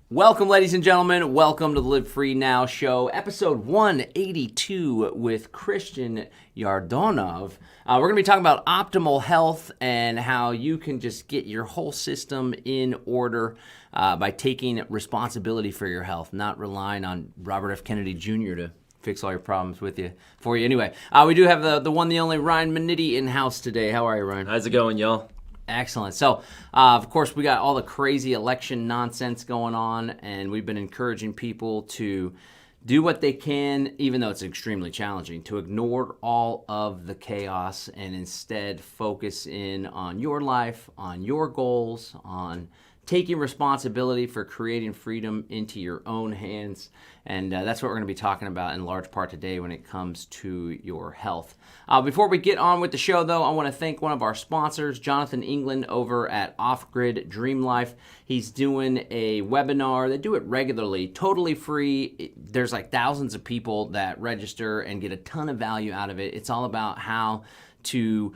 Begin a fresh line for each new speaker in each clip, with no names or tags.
Welcome, ladies and gentlemen. Welcome to the Live Free Now show, episode 182 with Christian Yordanov. We're going to be talking about optimal health and how you can just get your whole system in order by taking responsibility for your health, not relying on Robert F. Kennedy Jr. to fix all your problems for you. Anyway, we do have the one, the only Ryan Manetti in house today. How are you, Ryan?
How's it going, y'all?
Excellent. So, of course, we got all the crazy election nonsense going on, and we've been encouraging people to do what they can, even though it's extremely challenging, to ignore all of the chaos and instead focus in on your life, on your goals, on taking responsibility for creating freedom into your own hands. And that's what we're going to be talking about in large part today when it comes to your health. Before we get on with the show, though, I want to thank one of our sponsors, Jonathan England over at Off-Grid Dream Life. He's doing a webinar. They do it regularly, totally free. There's like thousands of people that register and get a ton of value out of it. It's all about how to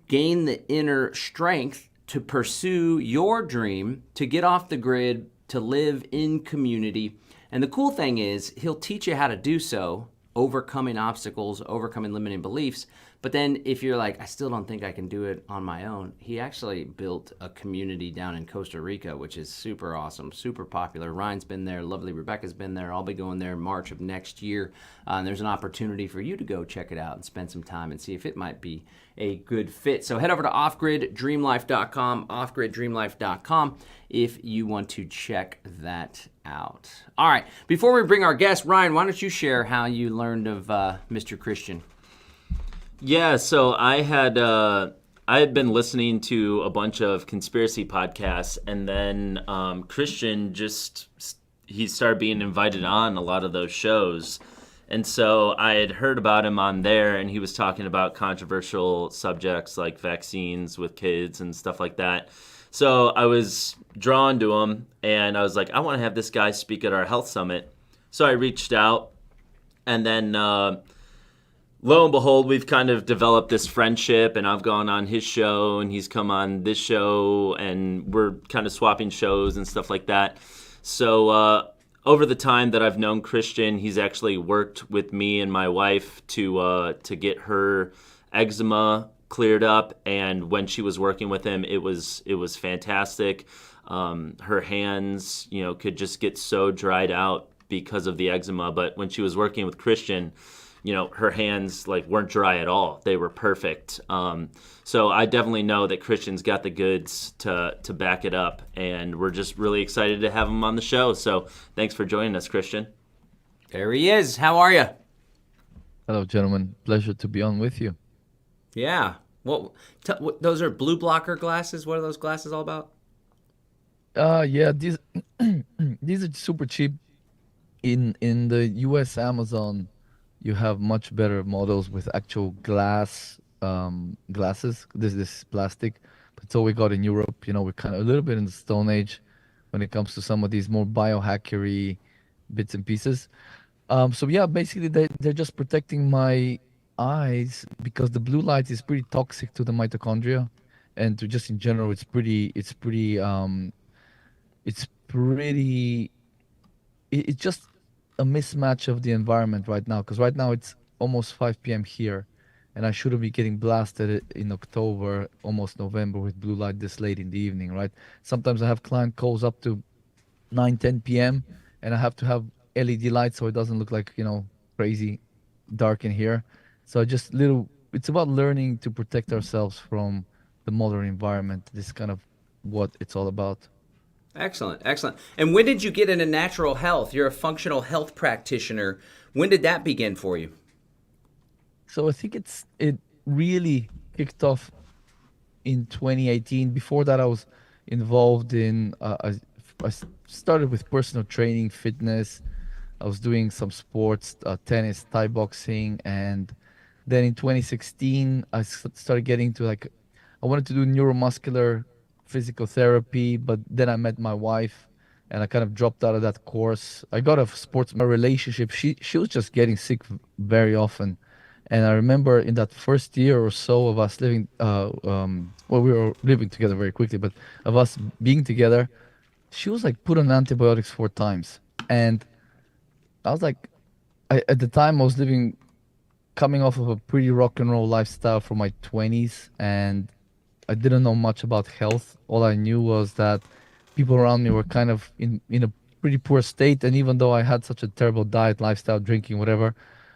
gain the inner strength to pursue your dream, to get off the grid, to live in community. And the cool thing is, he'll teach you how to do so, overcoming obstacles, overcoming limiting beliefs. But then if you're like, I still don't think I can do it on my own, he actually built a community down in Costa Rica, which is super awesome, super popular. Ryan's been there, lovely Rebecca's been there. I'll be going there in March of next year. And there's an opportunity for you to go check it out and spend some time and see if it might be a good fit. So head over to offgriddreamlife.com, offgriddreamlife.com, if you want to check that out. All right, before we bring our guest, Ryan, why don't you share how you learned of Mr. Christian?
Yeah, so I had been listening to a bunch of conspiracy podcasts, and then Christian he started being invited on a lot of those shows. And so I had heard about him on there, and he was talking about controversial subjects like vaccines with kids and stuff like that. So I was drawn to him, and I was like, I want to have this guy speak at our health summit. So I reached out, and then lo and behold, we've kind of developed this friendship, and I've gone on his show, and he's come on this show, and we're kind of swapping shows and stuff like that. So over the time that I've known Christian, he's actually worked with me and my wife to get her eczema cleared up. And when she was working with him, it was fantastic. Her hands, could just get so dried out because of the eczema. But when she was working with Christian, her hands weren't dry at all. They were perfect. So I definitely know that Christian's got the goods to back it up, and we're just really excited to have him on the show. So thanks for joining us, Christian.
There he is. How are you?
Hello, gentlemen. Pleasure to be on with you.
Yeah. Well, those are blue blocker glasses. What are those glasses all about?
Yeah, these these are super cheap. In the US Amazon, you have much better models with actual glasses. This is plastic, but it's all we got in Europe. We're kind of a little bit in the Stone Age when it comes to some of these more biohackery bits and pieces. So yeah, basically they're just protecting my eyes because the blue light is pretty toxic to the mitochondria, and to just in general, it's just a mismatch of the environment right now, because right now it's almost 5 p.m. here, and I shouldn't be getting blasted in October, almost November, with blue light this late in the evening, right? Sometimes I have client calls up to 9, 10 p.m., and I have to have LED lights so it doesn't look like, crazy dark in here. So it's about learning to protect ourselves from the modern environment. This is kind of what it's all about.
Excellent, excellent. And when did you get into natural health? You're a functional health practitioner. When did that begin for you?
So I think it really kicked off in 2018. Before that, I was involved in, I started with personal training, fitness. I was doing some sports, tennis, Thai boxing. And then in 2016, I started getting to I wanted to do neuromuscular physical therapy, but then I met my wife and I kind of dropped out of that course. I got a sports relationship. She was just getting sick very often. And I remember in that first year or so of us living, we were living together very quickly, but of us being together, she was like put on antibiotics 4 times. And I was like, at the time I was living, coming off of a pretty rock and roll lifestyle from my 20s, and I didn't know much about health. All I knew was that people around me were kind of in a pretty poor state, and even though I had such a terrible diet, lifestyle, drinking, whatever,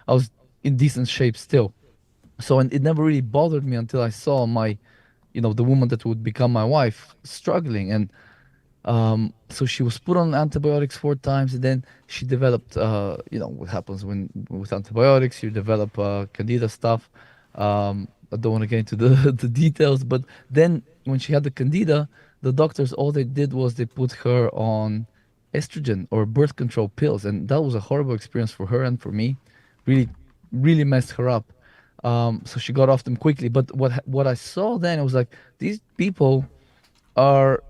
I was in decent shape still. So, and it never really bothered me until I saw my, the woman that would become my wife struggling. And so she was put on antibiotics 4 times, and then she developed, what happens when with antibiotics, you develop candida stuff. I don't want to get into the, the details, but then when she had the candida, the doctors, all they did was they put her on estrogen or birth control pills, and that was a horrible experience for her and for me. Really, really messed her up. So she got off them quickly. But what I saw then, it was like these people are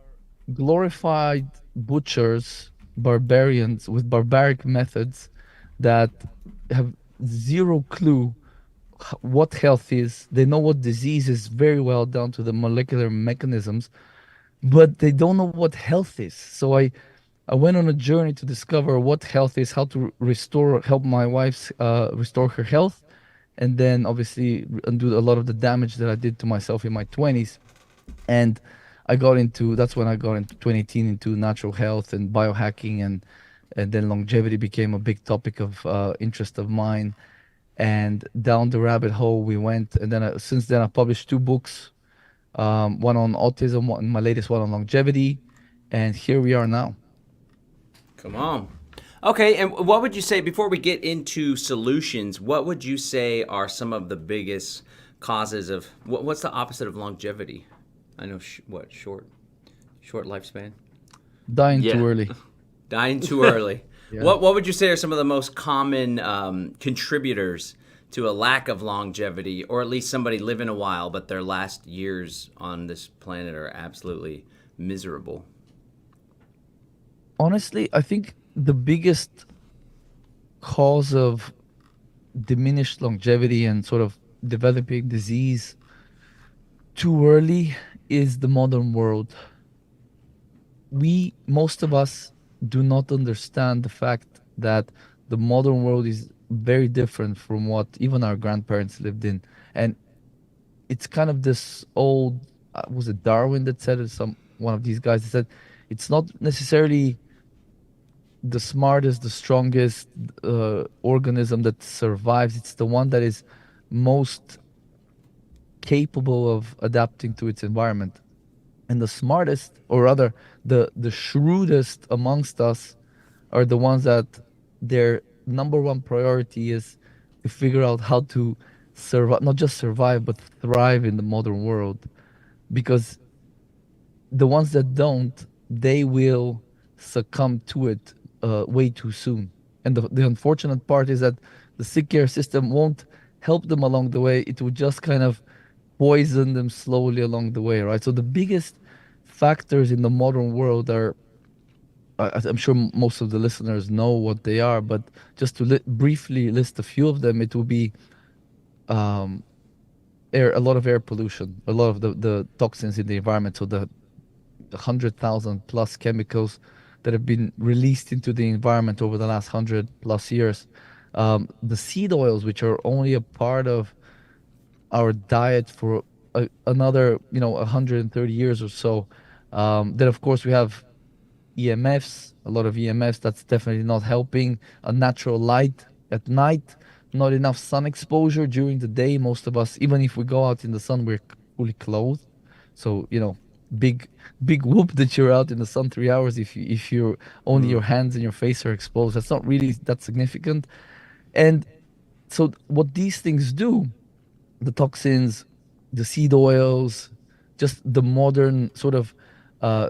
glorified butchers, barbarians with barbaric methods that have zero clue what health is. They know what disease is very well down to the molecular mechanisms, but they don't know what health is. So I went on a journey to discover what health is, how to help my wife restore her health, and then obviously undo a lot of the damage that I did to myself in my 20s. And that's when I got into 2018 into natural health and biohacking, and then longevity became a big topic of interest of mine. And down the rabbit hole we went. And then since then I published 2 books, one on autism, my latest one on longevity, and here we are now.
Come on. Okay, and what would you say, before we get into solutions, what would you say are some of the biggest causes of what's the opposite of longevity? I know short lifespan,
Dying too
Yeah.
early.
dying too early.
Yeah.
What would you say are some of the most common contributors to a lack of longevity, or at least somebody living a while but their last years on this planet are absolutely miserable?
Honestly, I think the biggest cause of diminished longevity and sort of developing disease too early is the modern world. Most of us do not understand the fact that the modern world is very different from what even our grandparents lived in. And it's kind of this old, was it Darwin that said it? One of these guys that said it's not necessarily the smartest, the strongest organism that survives. It's the one that is most capable of adapting to its environment. And the smartest, or rather, the shrewdest amongst us are the ones that their number one priority is to figure out how to survive, not just survive, but thrive in the modern world. Because the ones that don't, they will succumb to it way too soon. And the unfortunate part is that the sick care system won't help them along the way. It will just kind of poison them slowly along the way, right? So the biggest factors in the modern world are, I'm sure most of the listeners know what they are, but just to briefly list a few of them, it will be um, a lot of air pollution, a lot of the toxins in the environment. So the 100,000 plus chemicals that have been released into the environment over the last 100 plus years. The seed oils, which are only a part of our diet for another 130 years or so. Then of course we have EMFs, a lot of EMFs. That's definitely not helping. A natural light at night, not enough sun exposure during the day. Most of us, even if we go out in the sun, we're fully clothed. So big big whoop that you're out in the sun 3 hours if you're only your hands and your face are exposed. That's not really that significant. And so what these things do, the toxins, the seed oils, just the modern sort of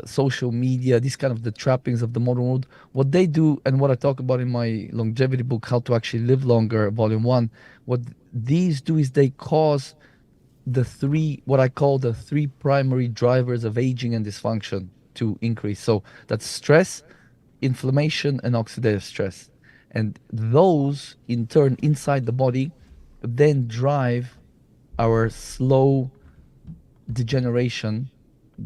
social media, these kind of the trappings of the modern world, what they do, and what I talk about in my longevity book, How to Actually Live Longer, Volume 1, what these do is they cause what I call the 3 primary drivers of aging and dysfunction to increase. So that's stress, inflammation, and oxidative stress. And those, in turn, inside the body, then drive our slow degeneration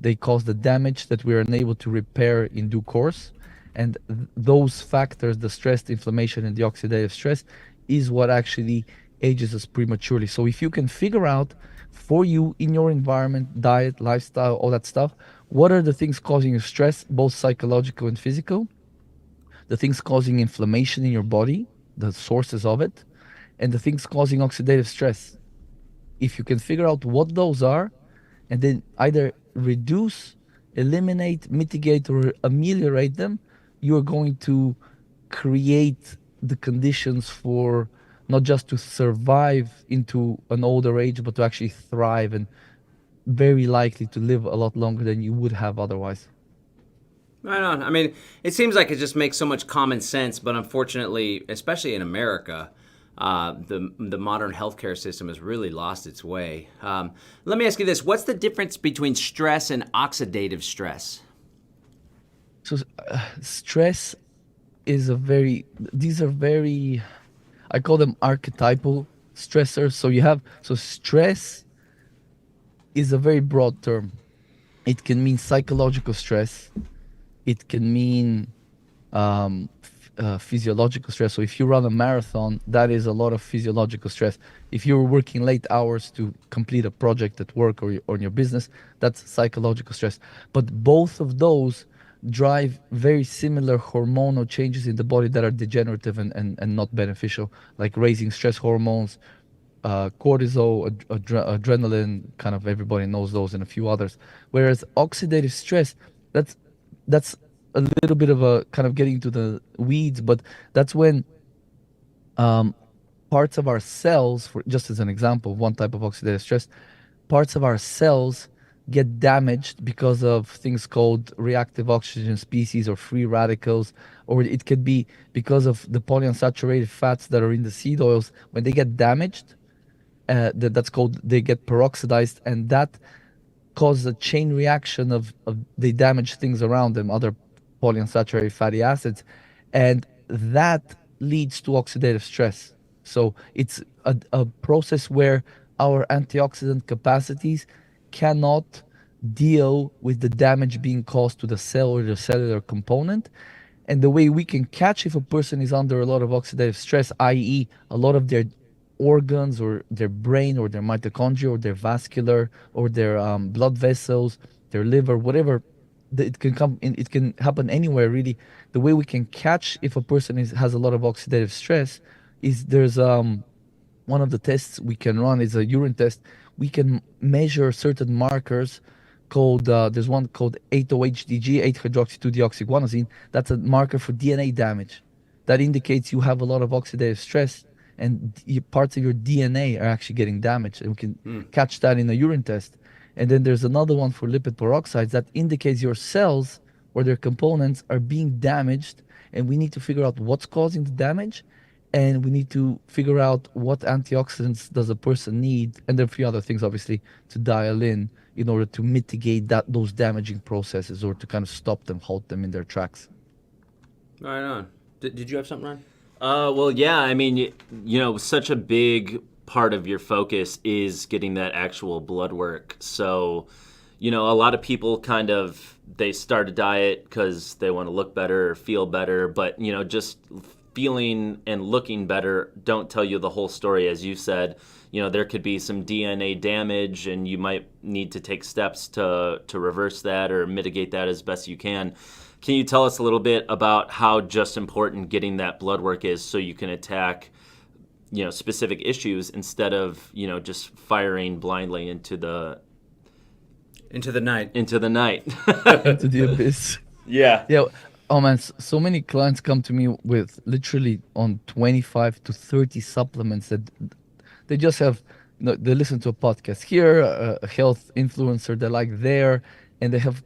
they cause the damage that we are unable to repair in due course. And those factors, the stress, the inflammation, and the oxidative stress, is what actually ages us prematurely. So if you can figure out for you in your environment, diet, lifestyle, all that stuff, what are the things causing you stress, both psychological and physical, the things causing inflammation in your body, the sources of it, and the things causing oxidative stress. If you can figure out what those are, and then either reduce, eliminate, mitigate, or ameliorate them, you're going to create the conditions for not just to survive into an older age, but to actually thrive and very likely to live a lot longer than you would have otherwise.
Right on. I mean, it seems like it just makes so much common sense, but unfortunately, especially in America, the modern healthcare system has really lost its way. Let me ask you this: what's the difference between stress and oxidative stress?
So, stress is a very, these are very, I call them archetypal stressors. So stress is a very broad term. It can mean psychological stress. It can mean physiological stress. So if you run a marathon, that is a lot of physiological stress. If you're working late hours to complete a project at work or in your business, that's psychological stress. But both of those drive very similar hormonal changes in the body that are degenerative and not beneficial, like raising stress hormones, cortisol, adrenaline, kind of everybody knows those, and a few others. Whereas oxidative stress, that's that's a little bit of a kind of getting into the weeds, but that's when parts of our cells, for just as an example, one type of oxidative stress, parts of our cells get damaged because of things called reactive oxygen species or free radicals, or it could be because of the polyunsaturated fats that are in the seed oils. When they get damaged, that's called, they get peroxidized, and that causes a chain reaction of they damage things around them, other polyunsaturated fatty acids, and that leads to oxidative stress. So it's a process where our antioxidant capacities cannot deal with the damage being caused to the cell or the cellular component. And the way we can catch if a person is under a lot of oxidative stress, i.e., a lot of their organs or their brain or their mitochondria or their vascular or their blood vessels, their liver, whatever, it can come in, it can happen anywhere really. The way we can catch if a person has a lot of oxidative stress is there's one of the tests we can run is a urine test. We can measure certain markers called, there's one called 8-OHDG, 8-hydroxy-2-deoxyguanosine. That's a marker for DNA damage. That indicates you have a lot of oxidative stress and parts of your DNA are actually getting damaged. And we can catch that in a urine test. And then there's another one for lipid peroxides that indicates your cells or their components are being damaged. And we need to figure out what's causing the damage, and we need to figure out what antioxidants does a person need, and there are a few other things obviously to dial in order to mitigate those damaging processes or to kind of stop them, halt them in their tracks.
Right on. Did you have something, Ryan?
Well, yeah, I mean, such a big part of your focus is getting that actual blood work. So, a lot of people they start a diet because they want to look better or feel better, but, just feeling and looking better don't tell you the whole story. As you said, there could be some DNA damage and you might need to take steps to reverse that or mitigate that as best you can. Can you tell us a little bit about how just important getting that blood work is so you can attack, specific issues instead of, just firing blindly into the
night.
Into the night.
Into the abyss.
Yeah.
Yeah. Oh man, so many clients come to me with literally on 25 to 30 supplements that they just have, they listen to a podcast here, a health influencer they like there, and they have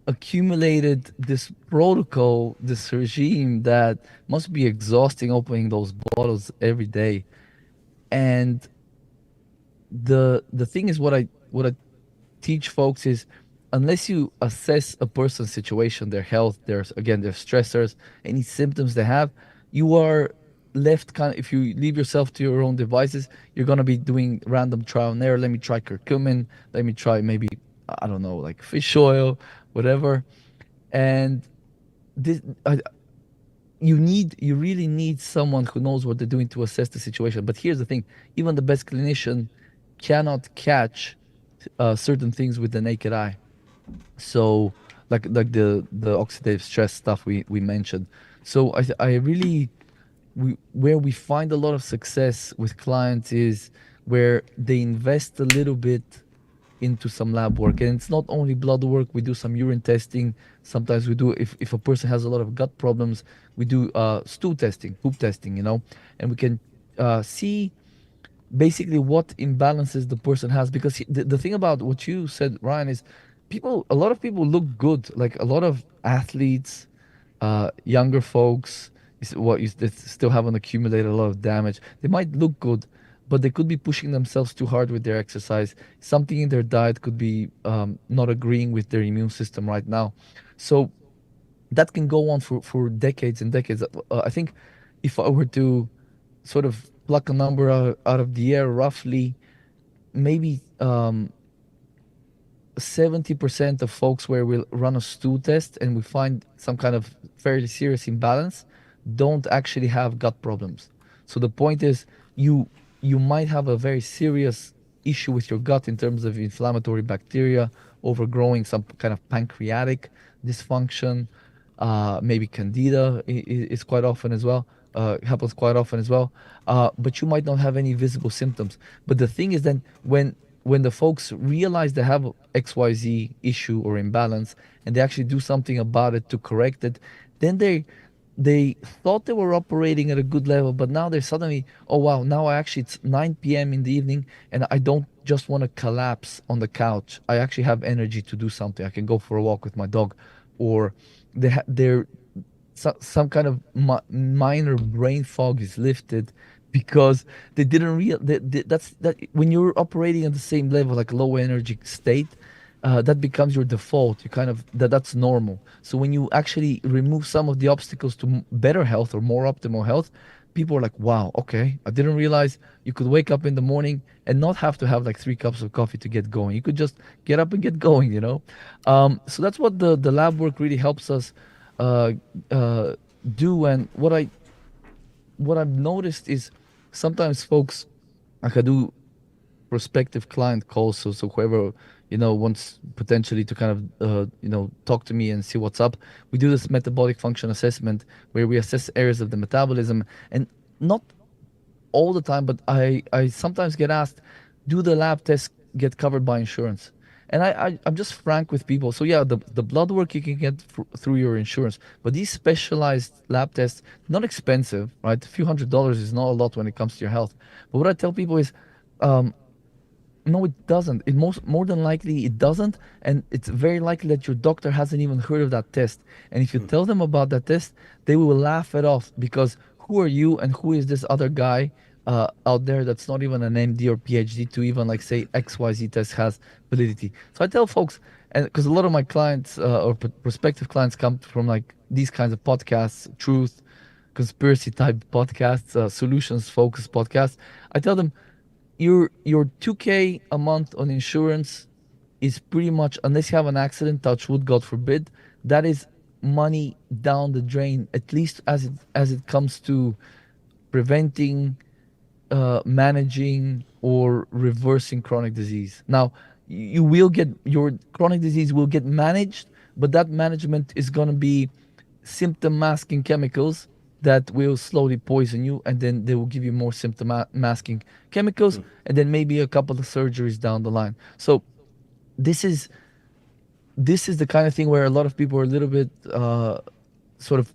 accumulated this protocol, this regime that must be exhausting, opening those bottles every day. And the thing is, what I teach folks is, unless you assess a person's situation, their health, their stressors, any symptoms they have, you are left if you leave yourself to your own devices, you're going to be doing random trial and error. Let me try curcumin. Let me try maybe I don't know, like fish oil, whatever. And this, you really need someone who knows what they're doing to assess the situation. But here's the thing: even the best clinician cannot catch certain things with the naked eye. So, like the oxidative stress stuff we mentioned. So I really, where we find a lot of success with clients is where they invest a little bit into some lab work. And it's not only blood work, we do some urine testing. Sometimes we do, if a person has a lot of gut problems, we do stool testing, poop testing, and we can see basically what imbalances the person has. Because the thing about what you said, Ryan, is a lot of people look good. Like a lot of athletes, younger folks, that still haven't accumulated a lot of damage. They might look good, but they could be pushing themselves too hard with their exercise. Something in their diet could be not agreeing with their immune system right now. So that can go on for decades and decades. I think if I were to sort of pluck a number out of the air, roughly, maybe 70% of folks where we run a stool test and we find some kind of fairly serious imbalance don't actually have gut problems. So the point is, you you might have a very serious issue with your gut in terms of inflammatory bacteria overgrowing, some kind of pancreatic dysfunction, maybe candida is quite often as well, happens quite often as well. But you might not have any visible symptoms. But the thing is, then when the folks realize they have XYZ issue or imbalance and they actually do something about it to correct it, then they thought they were operating at a good level, but now they're suddenly, oh wow, now I actually, it's 9 p.m. in the evening and I don't just want to collapse on the couch. I actually have energy to do something. I can go for a walk with my dog, or they're some kind of minor brain fog is lifted because they didn't real that's that when you're operating at the same level, like low energy state, that becomes your default. You kind of that's normal. So when you actually remove some of the obstacles to better health or more optimal health, people are like, wow, okay, I didn't realize you could wake up in the morning and not have to have like 3 cups of coffee to get going. You could just get up and get going. So that's what the lab work really helps us uh, uh, do. And what I've noticed is sometimes folks, like I do prospective client calls, so whoever wants potentially to kind of talk to me and see what's up, we do this metabolic function assessment where we assess areas of the metabolism. And not all the time, but I sometimes get asked, do the lab tests get covered by insurance? And I'm just frank with people. So yeah, the blood work you can get through your insurance, but these specialized lab tests, not expensive, right? A few $100s is not a lot when it comes to your health. But what I tell people is, no, it doesn't. It more than likely it doesn't, and it's very likely that your doctor hasn't even heard of that test. And if you tell them about that test, they will laugh it off because who are you and who is this other guy out there that's not even an MD or PhD to even like say XYZ test has validity. So I tell folks, and because a lot of my clients or prospective clients come from like these kinds of podcasts, truth, conspiracy type podcasts, solutions focused podcasts. I tell them your 2K a month on insurance is pretty much, unless you have an accident, touch wood, God forbid, that is money down the drain, at least as it comes to preventing, managing, or reversing chronic disease. Now, you will get your chronic disease will get managed, but that management is going to be symptom masking chemicals that will slowly poison you, and then they will give you more symptom masking chemicals, and then maybe a couple of surgeries down the line. So this is this is the kind of thing where a lot of people are a little bit sort of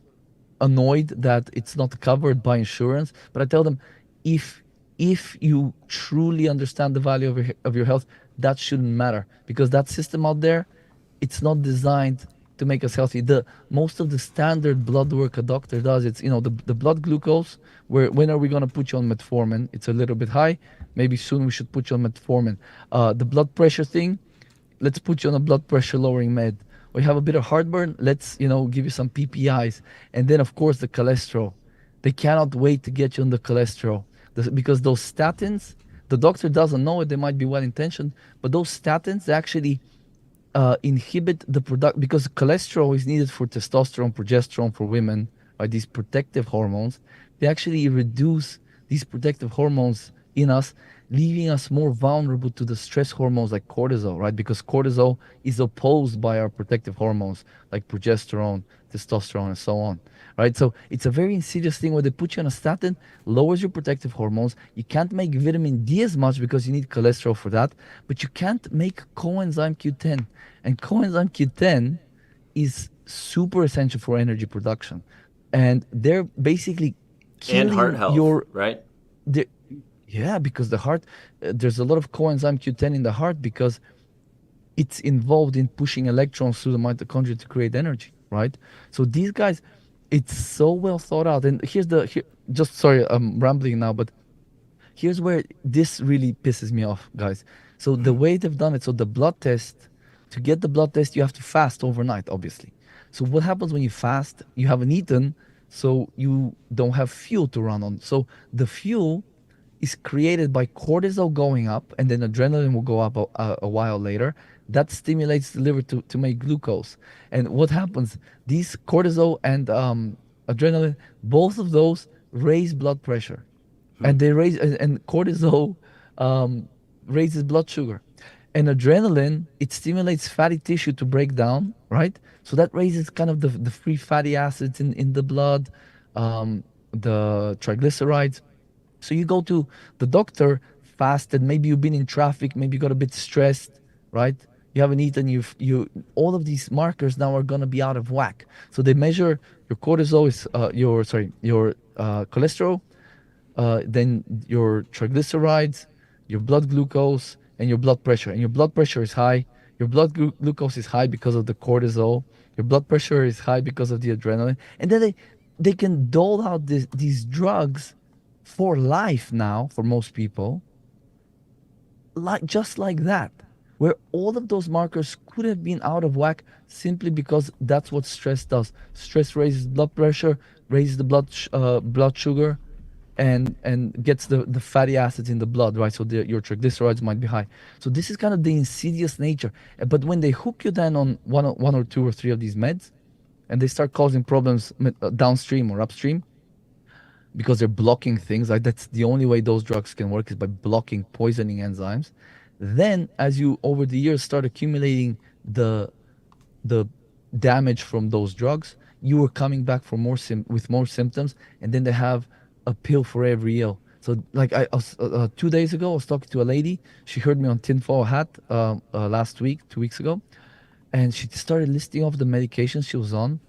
annoyed that it's not covered by insurance. But I tell them, if if you truly understand the value of your health, that shouldn't matter, because that system out there, it's not designed to make us healthy. The most of the standard blood work a doctor does, it's the blood glucose. Where when are we gonna put you on metformin? It's a little bit high. Maybe soon we should put you on metformin. The blood pressure thing, let's put you on a blood pressure lowering med. We have a bit of heartburn, let's give you some PPIs. And then of course the cholesterol, they cannot wait to get you on the cholesterol. Because those statins, the doctor doesn't know it, they might be well intentioned, but those statins, they actually inhibit the product because cholesterol is needed for testosterone, progesterone for women, right? These protective hormones. They actually reduce these protective hormones in us, leaving us more vulnerable to the stress hormones like cortisol, right? Because cortisol is opposed by our protective hormones like progesterone, testosterone, and so on, right? So it's a very insidious thing where they put you on a statin, lowers your protective hormones. You can't make vitamin D as much because you need cholesterol for that, but you can't make coenzyme Q10. And coenzyme Q10 is super essential for energy production. And they're basically
And heart
killing
health,
your
right?
the, yeah, because the heart, there's a lot of coenzyme Q10 in the heart because it's involved in pushing electrons through the mitochondria to create energy, right? So these guys, it's so well thought out. And just sorry, I'm rambling now, but here's where this really pisses me off, guys. So the way they've done it, so the blood test, to get the blood test, you have to fast overnight, obviously. So what happens when you fast? You haven't eaten, so you don't have fuel to run on. So the fuel is created by cortisol going up, and then adrenaline will go up a while later. That stimulates the liver to make glucose. And what happens? These cortisol and adrenaline, both of those raise blood pressure, and they raise and cortisol um, raises blood sugar, and adrenaline, it stimulates fatty tissue to break down, right? So that raises kind of the free fatty acids in the blood, the triglycerides. So you go to the doctor fasted, maybe you've been in traffic, maybe you got a bit stressed, right? You haven't eaten, you all of these markers now are gonna be out of whack. So they measure your cortisol is your cholesterol, then your triglycerides, your blood glucose, and your blood pressure. And your blood pressure is high. Your glucose is high because of the cortisol. Your blood pressure is high because of the adrenaline. And then they can dole out these drugs for life now for most people, like just like that, where all of those markers could have been out of whack simply because that's what stress does. Stress raises blood pressure, raises the blood sugar, and gets the fatty acids in the blood, right? So your triglycerides might be high. So this is kind of the insidious nature. But when they hook you then on one or two or three of these meds, and they start causing problems downstream or upstream, because they're blocking things, like that's the only way those drugs can work, is by blocking poisoning enzymes. Then as you over the years start accumulating the damage from those drugs, you are coming back for with more symptoms, and then they have a pill for every ill. So like I was 2 days ago, I was talking to a lady. She heard me on Tinfoil Hat last week, 2 weeks ago, and she started listing off the medications she was on.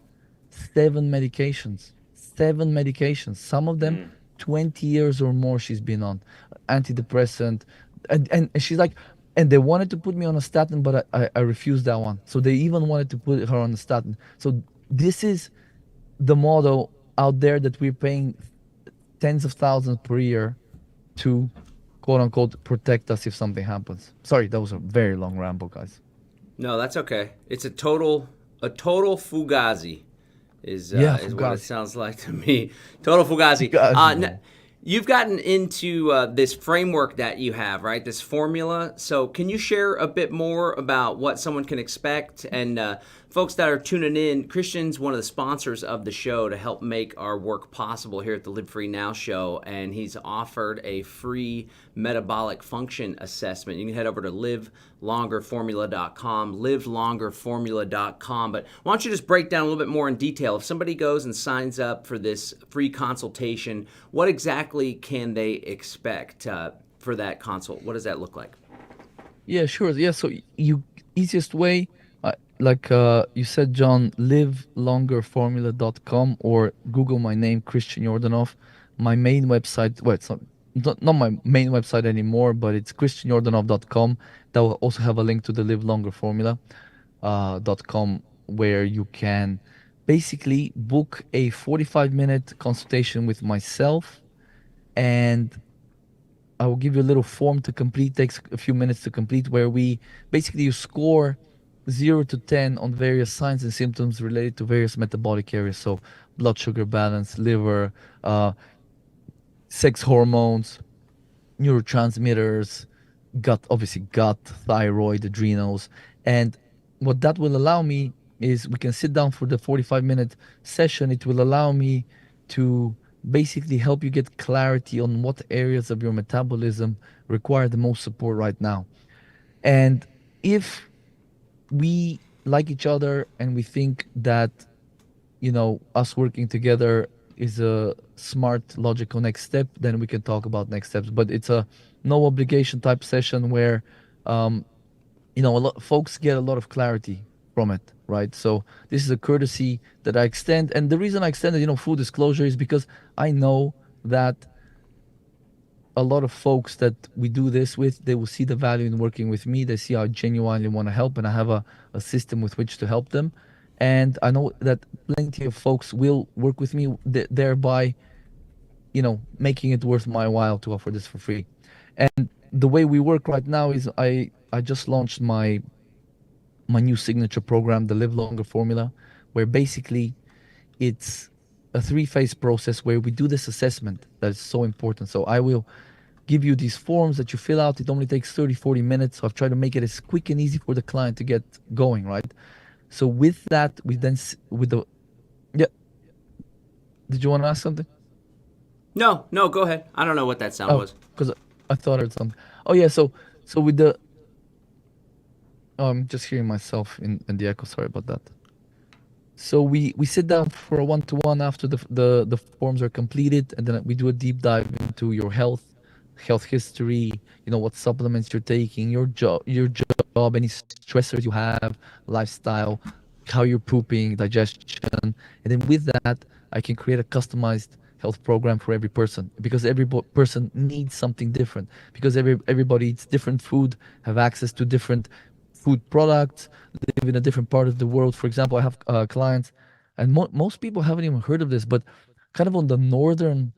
7 medications, 7 medications. Some of them 20 years or more she's been on antidepressant, and she's like, and they wanted to put me on a statin, but I refused that one. So they even wanted to put her on a statin. So this is the model out there that we're paying tens of thousands per year to quote unquote protect us if something happens. Sorry, that was a very long ramble, guys.
No, that's okay. It's a total fugazi is
Yeah,
is what it
Fugazi.
sounds like to me. Total fugazi.
Fugazi, man.
You've gotten into this framework that you have, right? This formula. So, can you share a bit more about what someone can expect? And folks that are tuning in, Christian's one of the sponsors of the show to help make our work possible here at the Live Free Now show. And he's offered a free metabolic function assessment. You can head over to livelongerformula.com, livelongerformula.com. But why don't you just break down a little bit more in detail? If somebody goes and signs up for this free consultation, what exactly can they expect for that consult? What does that look like?
Yeah, sure. Yeah, so you easiest way, you said, John, livelongerformula.com, or Google my name, Christian Yordanov. My main website, well, it's not my main website anymore, but it's christianyordanov.com. That will also have a link to the Live Longer Formula .com, where you can basically book a 45-minute consultation with myself, and I will give you a little form to complete. Takes a few minutes to complete, where we basically you score 0 to 10 on various signs and symptoms related to various metabolic areas. So blood sugar balance, liver, sex hormones, neurotransmitters, gut, obviously gut, thyroid, adrenals, and what that will allow me is we can sit down for the 45-minute session. It will allow me to basically help you get clarity on what areas of your metabolism require the most support right now. And if we like each other and we think that, us working together is a smart, logical next step, then we can talk about next steps. But it's a no obligation type session where a lot folks get a lot of clarity from it, right? So this is a courtesy that I extend, and the reason I extended, full disclosure, is because I know that a lot of folks that we do this with, they will see the value in working with me. They see I genuinely want to help, and I have a system with which to help them. And I know that plenty of folks will work with me, thereby, making it worth my while to offer this for free. And the way we work right now is I just launched my new signature program, the Live Longer Formula, where basically it's a three-phase process where we do this assessment that is so important. So I will give you these forms that you fill out. It only takes 30, 40 minutes. So I've tried to make it as quick and easy for the client to get going, right? So with that, we then, with the, yeah, did you want to ask something?
No, no, go ahead. I don't know what that sound
Oh,
was.
because I thought I heard something. Oh, yeah. So with the, oh, I'm just hearing myself in the echo. Sorry about that. So we sit down for a one-to-one after the forms are completed, and then we do a deep dive into your health history, what supplements you're taking, your job, any stressors you have, lifestyle, how you're pooping, digestion. And then with that, I can create a customized health program for every person, because every person needs something different, because everybody eats different food, have access to different food products, live in a different part of the world. For example, I have clients, and most people haven't even heard of this, but kind of on the northern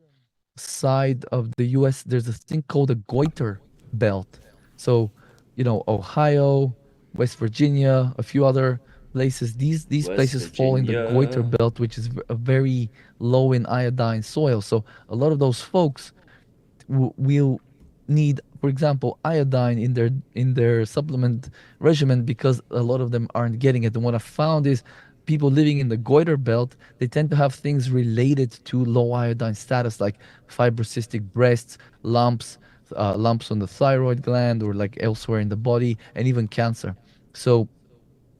side of the US, there's a thing called a goiter belt. So, Ohio, West Virginia, a few other places, these
West
places fall in the goiter
Virginia.
belt, which is a very low in iodine soil. So a lot of those folks will need, for example, iodine in their supplement regimen, because a lot of them aren't getting it. And what I found is people living in the goiter belt, they tend to have things related to low iodine status, like fibrocystic breasts, lumps on the thyroid gland or like elsewhere in the body, and even cancer. So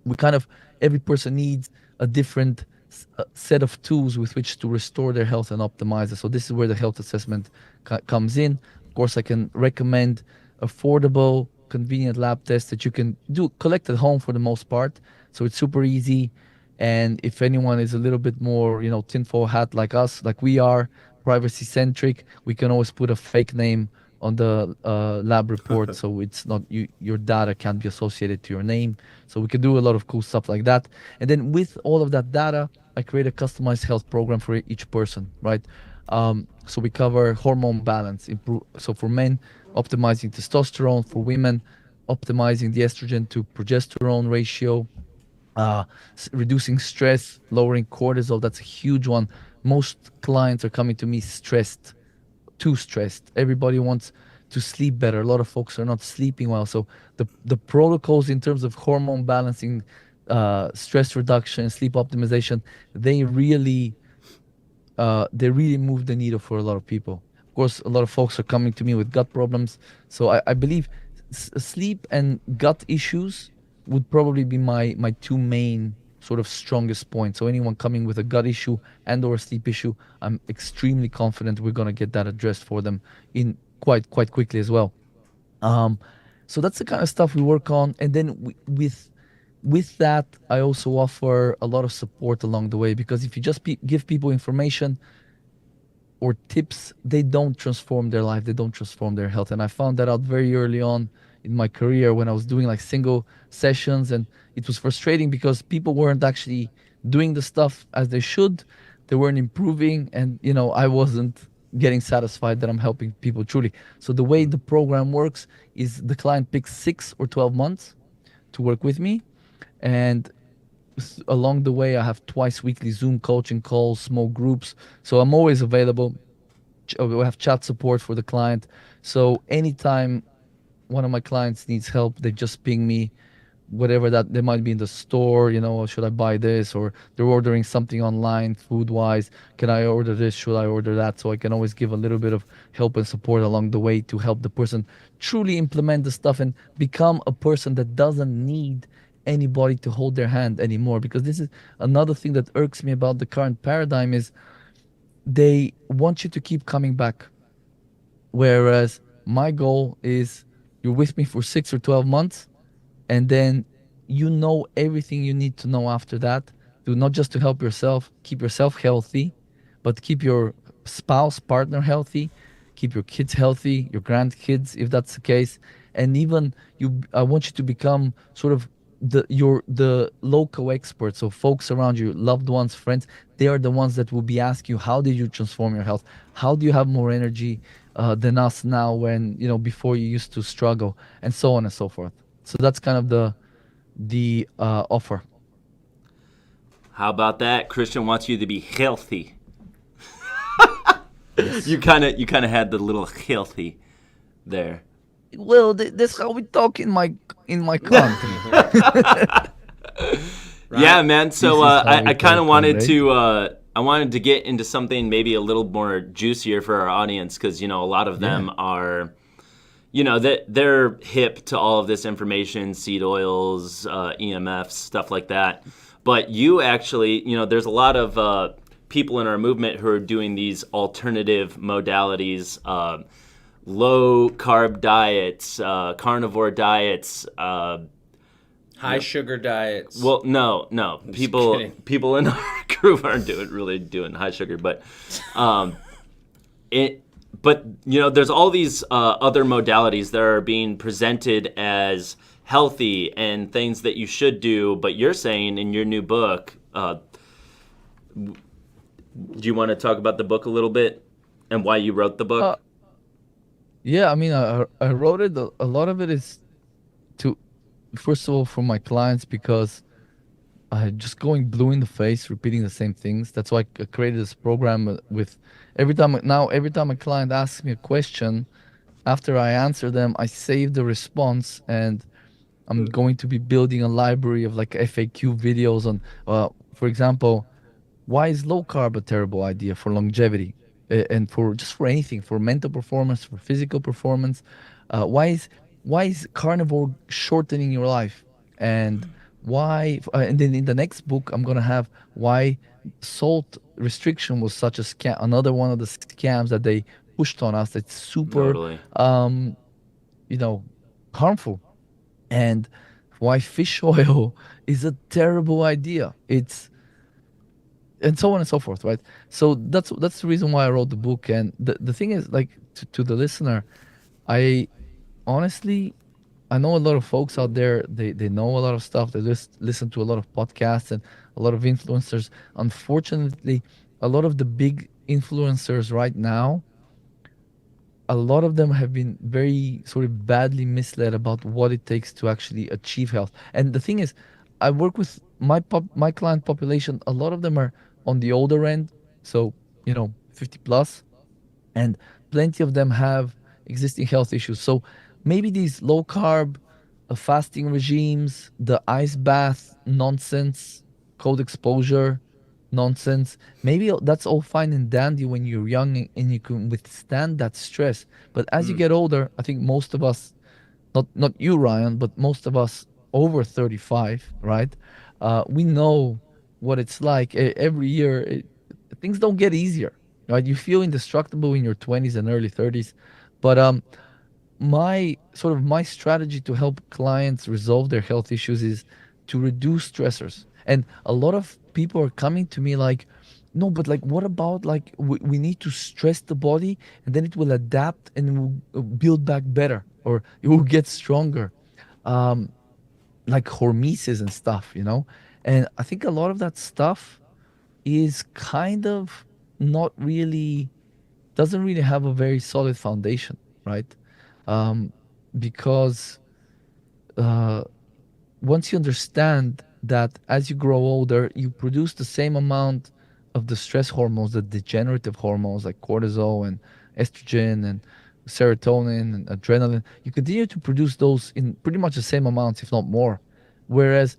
we kind of, every person needs a different set of tools with which to restore their health and optimize it. So this is where the health assessment comes in. Of course, I can recommend affordable, convenient lab tests that you can do collect at home for the most part. So it's super easy. And if anyone is a little bit more, tinfoil hat like us, like we are, privacy centric, we can always put a fake name on the lab report, so it's not your data can't be associated to your name. So we can do a lot of cool stuff like that. And then with all of that data, I create a customized health program for each person, right? So we cover hormone balance, improve. So for men, optimizing testosterone; for women, optimizing the estrogen to progesterone ratio, uh, reducing stress, lowering cortisol. That's a huge one. Most clients are coming to me stressed, too stressed. Everybody wants to sleep better. A lot of folks are not sleeping well. So the protocols in terms of hormone balancing, stress reduction, sleep optimization, they really move the needle for a lot of people. Of course, a lot of folks are coming to me with gut problems. So I believe sleep and gut issues would probably be my two main sort of strongest points. So anyone coming with a gut issue and or a sleep issue, I'm extremely confident we're gonna get that addressed for them in quite quickly as well. Um, so that's the kind of stuff we work on. And then with that, I also offer a lot of support along the way, because if you just give people information or tips, they don't transform their life, they don't transform their health. And I found that out very early on in my career when I was doing like single sessions, and it was frustrating because people weren't actually doing the stuff as they should. They weren't improving, and I wasn't getting satisfied that I'm helping people truly. So the way the program works is the client picks 6 or 12 months to work with me, and along the way I have twice weekly Zoom coaching calls, small groups. So I'm always available. We have chat support for the client. So anytime one of my clients needs help, they just ping me, whatever that they might be in the store, should I buy this? Or they're ordering something online food wise. Can I order this? Should I order that? So I can always give a little bit of help and support along the way to help the person truly implement the stuff and become a person that doesn't need anybody to hold their hand anymore. Because this is another thing that irks me about the current paradigm is they want you to keep coming back. Whereas my goal is you're with me for 6 or 12 months, and then you know everything you need to know after that, to not just to help yourself, keep yourself healthy, but keep your spouse, partner healthy, keep your kids healthy, your grandkids, if that's the case. And even I want you to become sort of the local experts. So folks around you, loved ones, friends, they are the ones that will be asking you, how did you transform your health? How do you have more energy than us now, when before you used to struggle, and so on and so forth. So that's kind of the offer.
How about that? Christian wants you to be healthy.
Yes.
You kind of had the little healthy there.
Well, that's how we talk in my country.
Right?
Yeah, man. So
This is how
I
we
kind of
talk,
wanted
right?
to get into something maybe a little more juicier for our audience, because a lot of them are, they're hip to all of this information, seed oils, EMFs, stuff like that. But you actually, there's a lot of people in our movement who are doing these alternative modalities. Low carb diets, carnivore diets.
High sugar diets.
Well, no.
kidding.
People in our group aren't really doing high sugar, but there's all these other modalities that are being presented as healthy and things that you should do. But you're saying in your new book, do you want to talk about the book a little bit and why you wrote the
Uh,
book?
yeah, I mean, I wrote it. A lot of it is to, first of all, for my clients, because I just going blue in the face, repeating the same things. That's why I created this program with every time a client asks me a question, after I answer them, I save the response, and I'm going to be building a library of like FAQ videos on, for example, why is low carb a terrible idea for longevity, and for just for anything, for mental performance, for physical performance. Why is carnivore shortening your life, and why? And then in the next book, I'm gonna have why salt restriction was such a scam. Another one of the scams that they pushed on us. That's super,
Totally.
um, you know, harmful, and why fish oil is a terrible idea. It's and so on and so forth, right? So that's the reason why I wrote the book. And the thing is, like, to the listener, I honestly, I know a lot of folks out there, they know a lot of stuff, they listen to a lot of podcasts and a lot of influencers. Unfortunately, a lot of the big influencers right now, a lot of them have been very sort of badly misled about what it takes to actually achieve health. And the thing is, I work with my client population. A lot of them are on the older end, so 50 plus, and plenty of them have existing health issues. So maybe these low carb, fasting regimes, the ice bath nonsense, cold exposure nonsense, maybe that's all fine and dandy when you're young and you can withstand that stress. But as you get older, I think most of us, not you, Ryan, but most of us over 35, right? We know what it's like. Every year, things don't get easier, right? You feel indestructible in your 20s and early 30s, but my strategy to help clients resolve their health issues is to reduce stressors. And a lot of people are coming to me like, no, but like, what about, like, we need to stress the body and then it will adapt and it will build back better, or it will get stronger, like hormesis and stuff. And I think a lot of that stuff is kind of not really, doesn't really have a very solid foundation, right? um, because uh, once you understand that as you grow older, you produce the same amount of the stress hormones, the degenerative hormones like cortisol and estrogen and serotonin and adrenaline, you continue to produce those in pretty much the same amounts, if not more. Whereas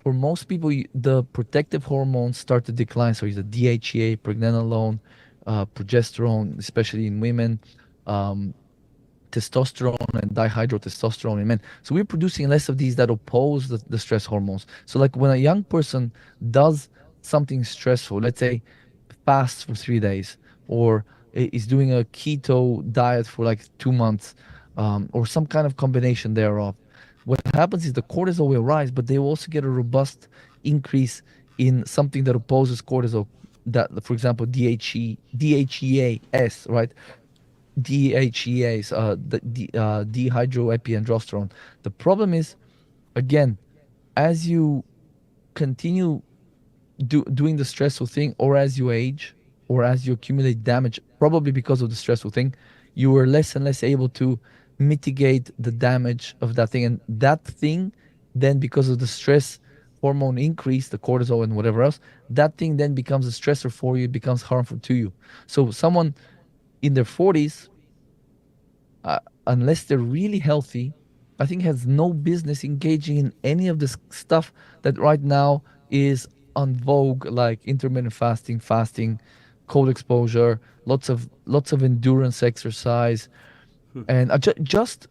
for most people, the protective hormones start to decline. So the DHEA, pregnenolone, progesterone, especially in women, um, testosterone and dihydrotestosterone in men. So we're producing less of these that oppose the stress hormones. So like when a young person does something stressful, let's say fasts for 3 days, or is doing a keto diet for like 2 months, or some kind of combination thereof, what happens is the cortisol will rise, but they will also get a robust increase in something that opposes cortisol. That, for example, DHEAS, right? DHEAs, dehydroepiandrosterone. The problem is, again, as you continue doing the stressful thing, or as you age, or as you accumulate damage, probably because of the stressful thing, you are less and less able to mitigate the damage of that thing. And that thing, then because of the stress hormone increase, the cortisol and whatever else, that thing then becomes a stressor for you, it becomes harmful to you. So someone in their 40s, unless they're really healthy, I think has no business engaging in any of this stuff that right now is on vogue, like intermittent fasting, cold exposure, lots of endurance exercise, and just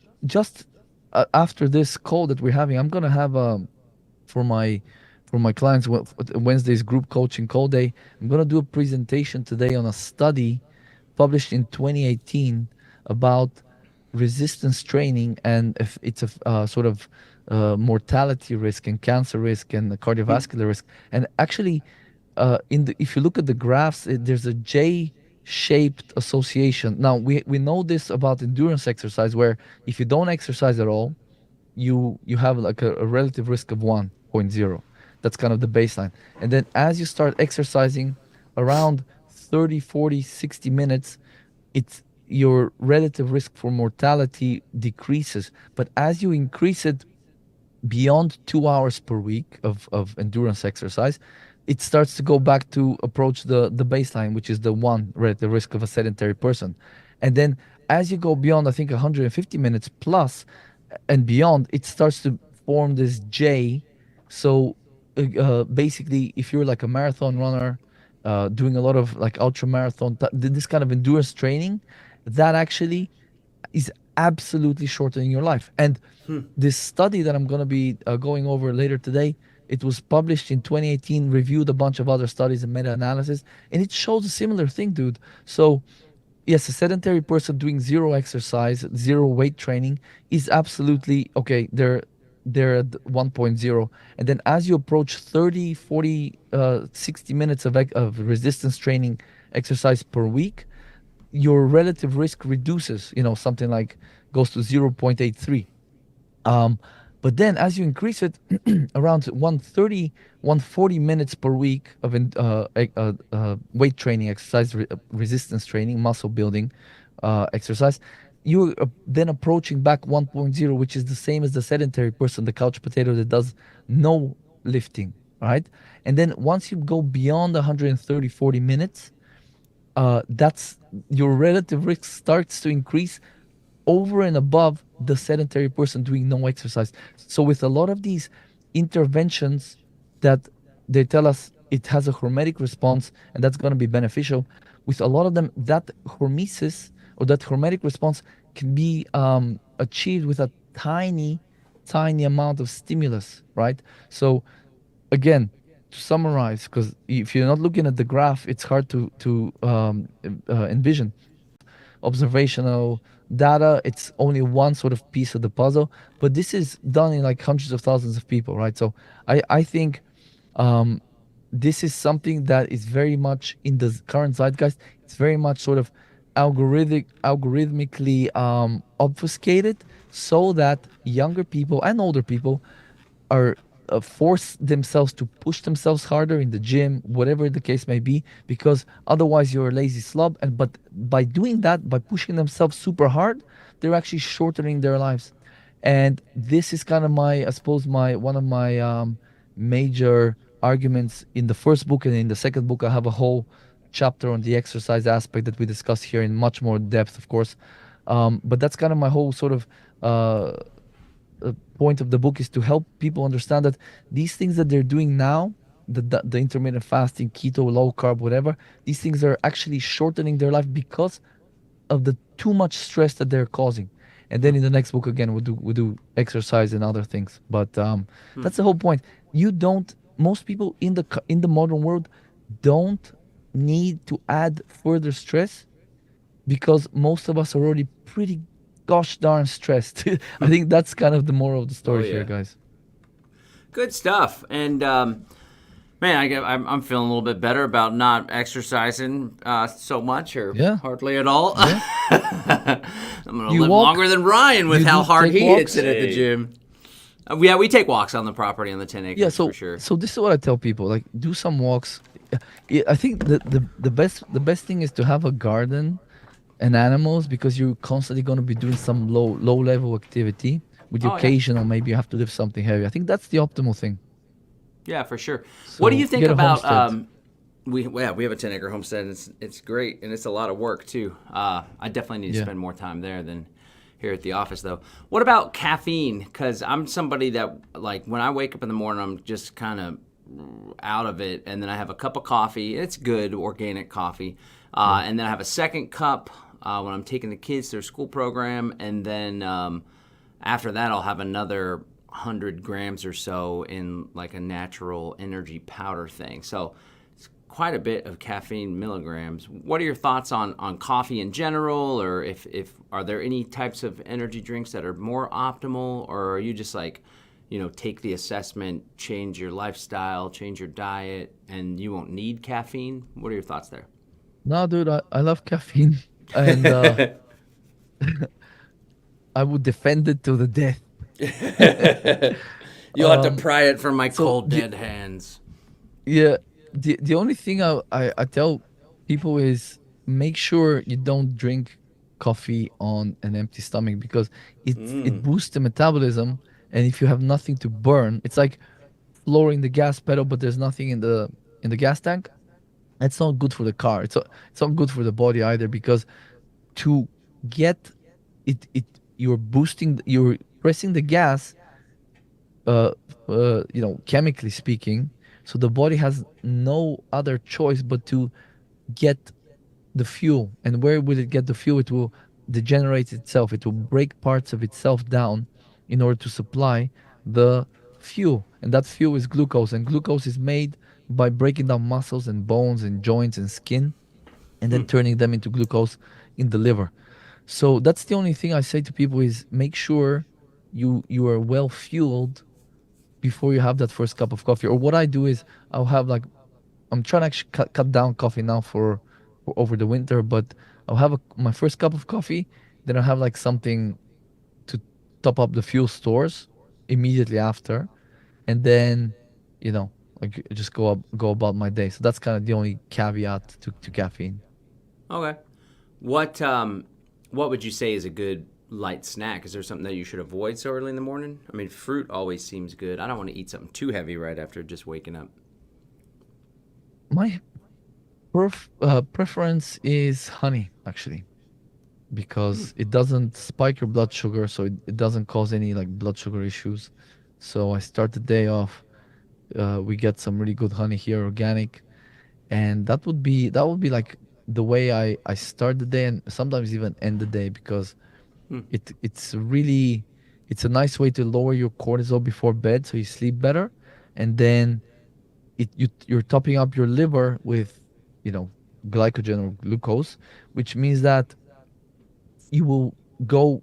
after this call that we're having, I'm gonna have for my for my clients Wednesday's group coaching call day. I'm gonna do a presentation today on a study published in 2018 about resistance training, and if it's a sort of mortality risk and cancer risk and the cardiovascular risk. And actually, if you look at the graphs, there's a J-shaped association. Now we know this about endurance exercise, where if you don't exercise at all, you have like a relative risk of 1.0. That's kind of the baseline. And then as you start exercising around 30, 40, 60 minutes, it's your relative risk for mortality decreases. But as you increase it beyond 2 hours per week of endurance exercise, it starts to go back to approach the baseline, which is the one relative risk of a sedentary person. And then as you go beyond, I think 150 minutes plus and beyond, it starts to form this J. So basically, if you're like a marathon runner, doing a lot of like ultra marathon, this kind of endurance training, that actually is absolutely shortening your life. And this study that I'm going to be going over later today, it was published in 2018, reviewed a bunch of other studies and meta-analysis, and it shows a similar thing, dude. So yes, a sedentary person doing zero exercise, zero weight training is absolutely okay. They're at 1.0. And then as you approach 30, 40, 60 minutes of resistance training exercise per week, your relative risk reduces, something like goes to 0.83. Um, but then as you increase it around 130, 140 minutes per week of weight training exercise, resistance training, muscle building exercise, you're then approaching back 1.0, which is the same as the sedentary person, the couch potato that does no lifting, right? And then once you go beyond 130, 40 minutes, that's your relative risk starts to increase over and above the sedentary person doing no exercise. So with a lot of these interventions that they tell us it has a hormetic response and that's going to be beneficial, with a lot of them, that hormesis or that hormetic response can be achieved with a tiny amount of stimulus, right? So again, to summarize, because if you're not looking at the graph, it's hard to envision. Observational data, it's only one sort of piece of the puzzle, but this is done in like hundreds of thousands of people, right? So I think um, this is something that is very much in the current zeitgeist. It's very much sort of algorithmically obfuscated, so that younger people and older people are force themselves to push themselves harder in the gym, whatever the case may be, because otherwise you're a lazy slob. And but by doing that, by pushing themselves super hard, they're actually shortening their lives. And this is kind of my, I suppose, my one of my major arguments in the first book. And in the second book, I have a whole chapter on the exercise aspect that we discuss here in much more depth, of course. But that's kind of my whole sort of point of the book is to help people understand that these things that they're doing now, the intermittent fasting, keto, low carb, whatever, these things are actually shortening their life because of the too much stress that they're causing. And then in the next book again, we do exercise and other things. But that's the whole point. You don't. Most people in the modern world don't need to add further stress because most of us are already pretty gosh darn stressed. I think that's kind of the moral of the
Oh
story here,
yeah,
guys.
good stuff. And man, I'm feeling a little bit better about not exercising so much or
Yeah.
hardly at all.
Yeah.
I'm gonna
You
live
walk?
longer than Ryan with
You
how
do
hard
take
he
walks?
hits it at the
Hey.
gym. Yeah, we take walks on the property on the 10 acres
Yeah, so
for sure.
so this is what I tell people: like, do some walks. I think the best thing is to have a garden and animals because you're constantly going to be doing some low level activity with the
Oh yeah,
occasional maybe you have to lift something heavy. I think that's the optimal thing.
yeah, for sure. What do you
So
think
get a
about?
homestead.
We have a 10-acre homestead. And it's great and it's a lot of work too. I definitely need to
Yeah.
spend more time there than here at the office though. What about caffeine? Because I'm somebody that like when I wake up in the morning, I'm just kind of out of it, and then I have a cup of coffee. It's good organic coffee, and then I have a second cup when I'm taking the kids to their school program, and then after that I'll have another 100 grams or so in like a natural energy powder thing. So it's quite a bit of caffeine milligrams. What are your thoughts on coffee in general, or if are there any types of energy drinks that are more optimal, or are you just like, take the assessment, change your lifestyle, change your diet, and you won't need caffeine? What are your thoughts there?
No, dude, I love caffeine, and I would defend it to the death.
You'll have to pry it from my
So
cold, dead hands.
yeah, the only thing I tell people is make sure you don't drink coffee on an empty stomach because it boosts the metabolism, and if you have nothing to burn, it's like lowering the gas pedal, but there's nothing in the gas tank. That's not good for the car. It's not good for the body either because to get it you're pressing the gas, uh, chemically speaking. So the body has no other choice but to get the fuel. And where will it get the fuel? It will degenerate itself. It will break parts of itself down in order to supply the fuel. And that fuel is glucose. And glucose is made by breaking down muscles and bones and joints and skin and then turning them into glucose in the liver. So that's the only thing I say to people is make sure you are well fueled before you have that first cup of coffee. Or what I do is I'll have like I'm trying to actually cut down coffee now for over the winter, but I'll have my first cup of coffee, then I'll have like something to top up the fuel stores immediately after, and then like just go about my day. So that's kind of the only caveat to caffeine.
Okay. What would you say is a good light snack? Is there something that you should avoid so early in the morning? I mean, fruit always seems good. I don't want to eat something too heavy right after just waking up.
My preference is honey, actually, because it doesn't spike your blood sugar, so it doesn't cause any like blood sugar issues. So I start the day off. We get some really good honey here, organic, and that would be like the way I start the day and sometimes even end the day because it's a nice way to lower your cortisol before bed so you sleep better, and then you're topping up your liver with you know glycogen or glucose, which means that you will go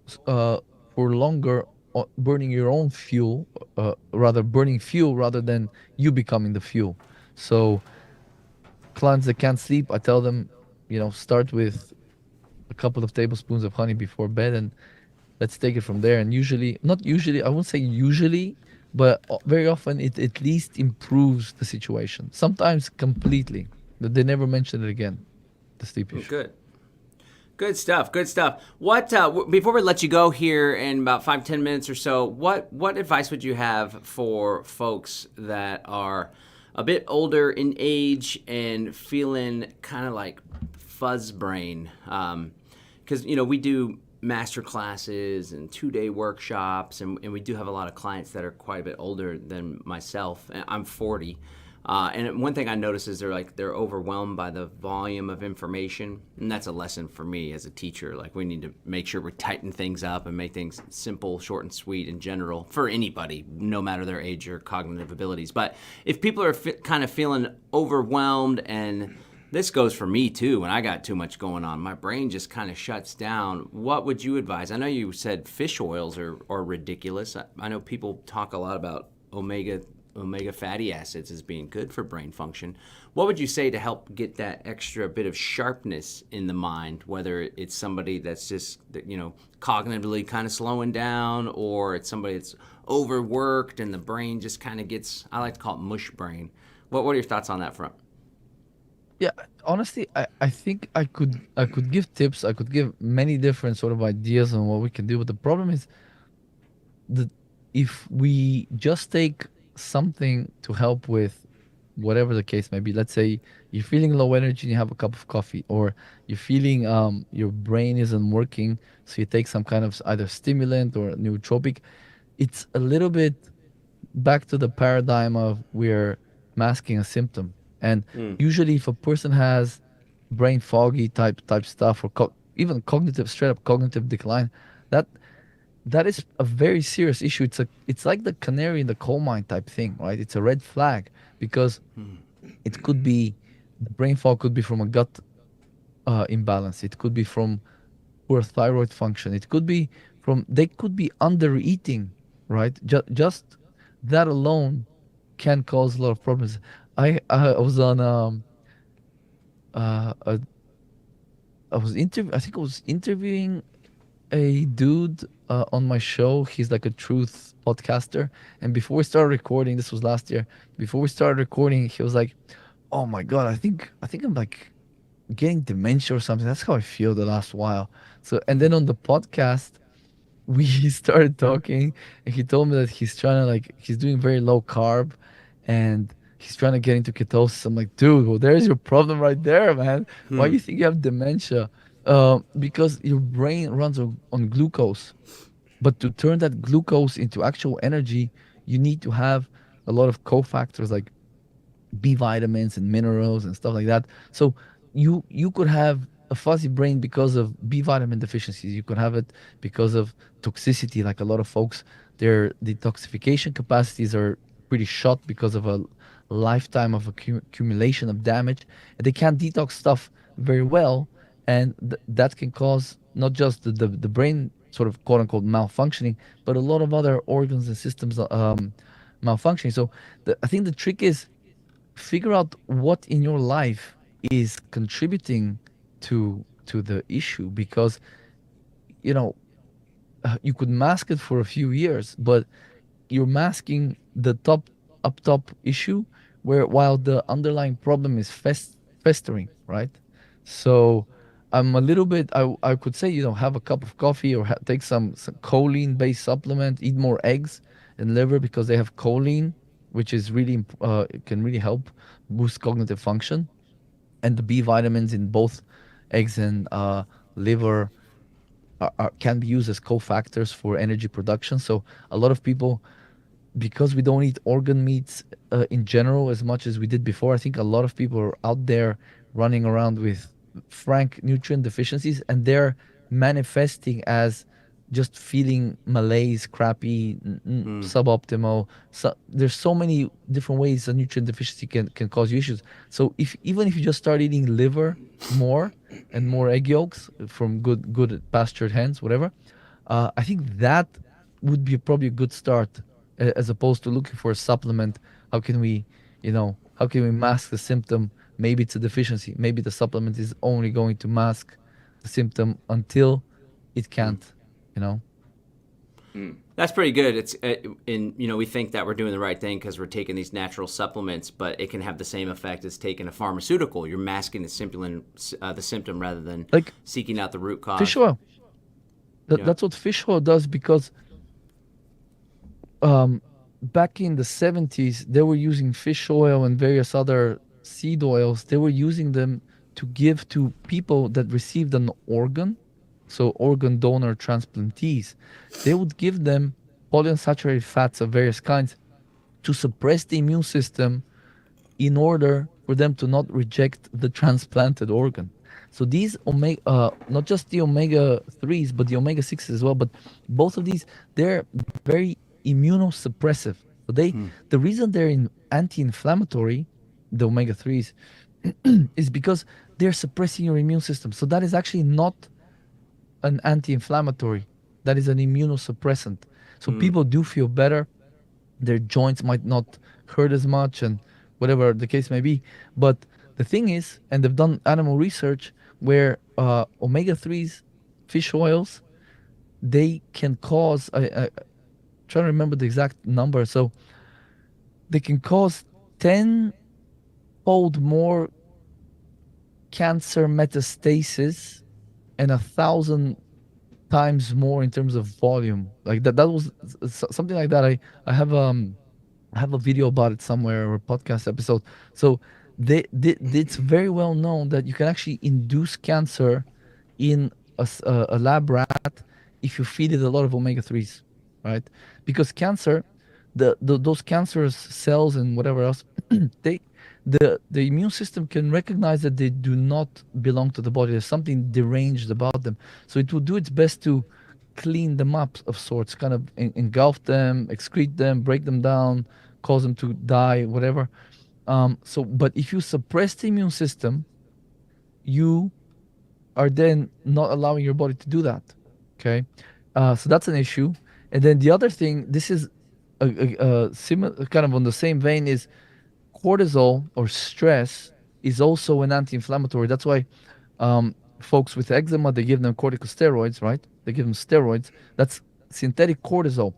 for longer burning your own fuel, rather burning fuel rather than you becoming the fuel. So clients that can't sleep, I tell them, start with a couple of tablespoons of honey before bed and let's take it from there. And usually, not usually, I won't say usually, but very often it at least improves the situation. Sometimes completely. They never mention it again, the sleep
Oh,
issue.
good. Good stuff. Good stuff. What before we let you go here in about 5-10 minutes or so, what advice would you have for folks that are a bit older in age and feeling kind of like fuzz brain? Because we do master classes and 2-day workshops, and we do have a lot of clients that are quite a bit older than myself. I'm 40. And one thing I notice is they're overwhelmed by the volume of information, and that's a lesson for me as a teacher. Like, we need to make sure we tighten things up and make things simple, short, and sweet in general for anybody, no matter their age or cognitive abilities. But if people are kind of feeling overwhelmed, and this goes for me too, when I got too much going on, my brain just kind of shuts down. What would you advise? I know you said fish oils are ridiculous. I know people talk a lot about omega fatty acids as being good for brain function. What would you say to help get that extra bit of sharpness in the mind, whether it's somebody that's just, cognitively kind of slowing down, or it's somebody that's overworked and the brain just kind of gets, I like to call it mush brain. What are your thoughts on that front?
Yeah, honestly, I think I could give tips. I could give many different sort of ideas on what we can do. But the problem is that if we just take something to help with whatever the case may be, let's say you're feeling low energy and you have a cup of coffee, or you're feeling your brain isn't working, so you take some kind of either stimulant or nootropic. It's a little bit back to the paradigm of we're masking a symptom. And usually, if a person has brain foggy type stuff, or even cognitive, straight up cognitive decline, that that is a very serious issue. It's like the canary in the coal mine type thing, right? It's a red flag, because it could be the brain fog could be from a gut imbalance. It could be from poor thyroid function. It could be from they could be under eating, right? Just that alone can cause a lot of problems. I was on a I think I was interviewing a dude on my show. He's like a truth podcaster. And before we started recording, this was last year. Before we started recording, he was like, "Oh my god, I think I'm like getting dementia or something. That's how I feel the last while." So, and then on the podcast, we started talking, and he told me that he's trying to like he's doing very low carb, and he's trying to get into ketosis. I'm like, dude, well, there's your problem right there, man. Why do you think you have dementia? Because your brain runs on glucose, but to turn that glucose into actual energy, you need to have a lot of cofactors like B vitamins and minerals and stuff like that. So you could have a fuzzy brain because of B vitamin deficiencies. You could have it because of toxicity. Like a lot of folks, their detoxification capacities are pretty shot because of a lifetime of accumulation of damage. And they can't detox stuff very well, and that can cause not just the brain sort of quote unquote malfunctioning, but a lot of other organs and systems malfunctioning. So I think the trick is figure out what in your life is contributing to the issue, because you know you could mask it for a few years, but you're masking the top issue, where while the underlying problem is festering, right? So I'm a little bit I could say, have a cup of coffee, or take some choline based supplement, eat more eggs and liver, because they have choline, which is really it can really help boost cognitive function. And the B vitamins in both eggs and liver can be used as cofactors for energy production. So a lot of people, because we don't eat organ meats in general as much as we did before, I think a lot of people are out there running around with frank nutrient deficiencies, and they're manifesting as just feeling malaise, crappy, suboptimal. So there's so many different ways a nutrient deficiency can cause you issues. So even if you just start eating liver more and more egg yolks from good pastured hens, whatever, I think that would be probably a good start, as opposed to looking for a supplement. How can we, how can we mask the symptom? Maybe it's a deficiency. Maybe the supplement is only going to mask the symptom until it can't, you know?
That's pretty good. It's we think that we're doing the right thing because we're taking these natural supplements, but it can have the same effect as taking a pharmaceutical. You're masking the symptom rather than
Like
seeking out the root cause.
fish oil.
Yeah.
That's what fish oil does, because back in the 70s, they were using fish oil and various other seed oils. They were using them to give to people that received an organ. so organ donor transplantees, they would give them polyunsaturated fats of various kinds to suppress the immune system in order for them to not reject the transplanted organ. So these omega, not just the omega 3s, but the omega 6s as well, but both of these, they're very immunosuppressive. So the reason they're anti-inflammatory, the omega 3s, is because they're suppressing your immune system. So that is actually not an anti-inflammatory. That is an immunosuppressant. So people do feel better. Their joints might not hurt as much and whatever the case may be. But the thing is, and they've done animal research where omega-3s, fish oils, they can cause, I trying to remember the exact number. So they can cause 10-fold more cancer metastasis and 1,000 times more in terms of volume. Like that was something like that. I have I have a video about it somewhere or a podcast episode. So it's very well known that you can actually induce cancer in a lab rat if you feed it a lot of omega-3s, right? Because cancer, those cancerous cells and whatever else, they the immune system can recognize that they do not belong to the body. There's something deranged about them. So it will do its best to clean them up of sorts, kind of engulf them, excrete them, break them down, cause them to die, whatever. But if you suppress the immune system, you are then not allowing your body to do that. Okay, so that's an issue. And then the other thing, this is a similar, kind of on the same vein, is cortisol or stress is also an anti-inflammatory. That's why folks with eczema, they give them corticosteroids, right? They give them steroids. That's synthetic cortisol.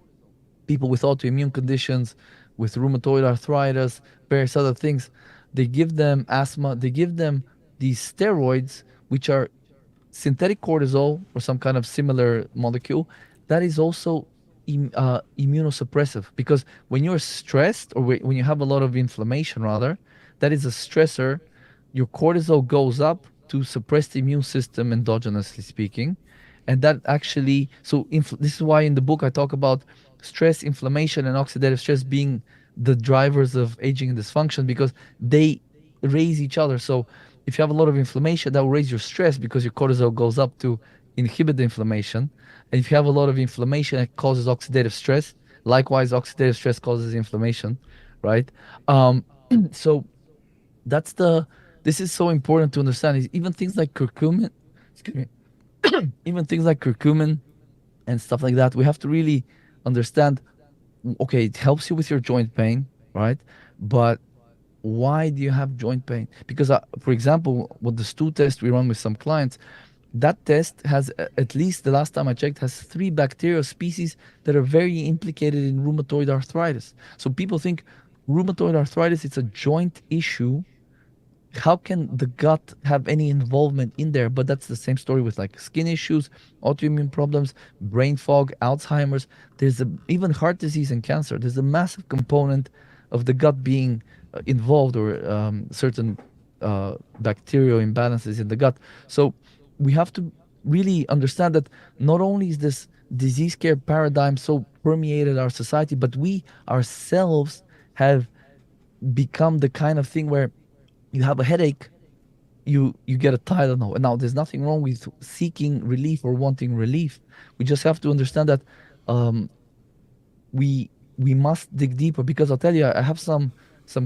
People with autoimmune conditions, with rheumatoid arthritis, various other things, they give them asthma, they give them these steroids, which are synthetic cortisol or some kind of similar molecule that is also immunosuppressive, because when you're stressed or when you have a lot of inflammation, rather, that is a stressor. Your cortisol goes up to suppress the immune system, endogenously speaking. And that actually, so this is why in the book I talk about stress, inflammation, and oxidative stress being the drivers of aging and dysfunction, because they raise each other. So if you have a lot of inflammation, that will raise your stress because your cortisol goes up to inhibit the inflammation. And if you have a lot of inflammation, it causes oxidative stress. Likewise, oxidative stress causes inflammation, right? So that's this is so important to understand. Is even things like curcumin, excuse me, even things like curcumin and stuff like that, we have to really understand, okay, it helps you with your joint pain, right? But why do you have joint pain? Because, for example, with the stool test we run with some clients, that test has, at least the last time I checked, has 3 bacterial species that are very implicated in rheumatoid arthritis. So people think rheumatoid arthritis, it's a joint issue. How can the gut have any involvement in there? But that's the same story with like skin issues, autoimmune problems, brain fog, Alzheimer's. There's even heart disease and cancer. There's a massive component of the gut being involved, or certain bacterial imbalances in the gut. So we have to really understand that not only is this disease care paradigm so permeated our society, but we ourselves have become the kind of thing where you have a headache, you get a Tylenol. And now there's nothing wrong with seeking relief or wanting relief. We just have to understand that we must dig deeper, because I'll tell you, I have some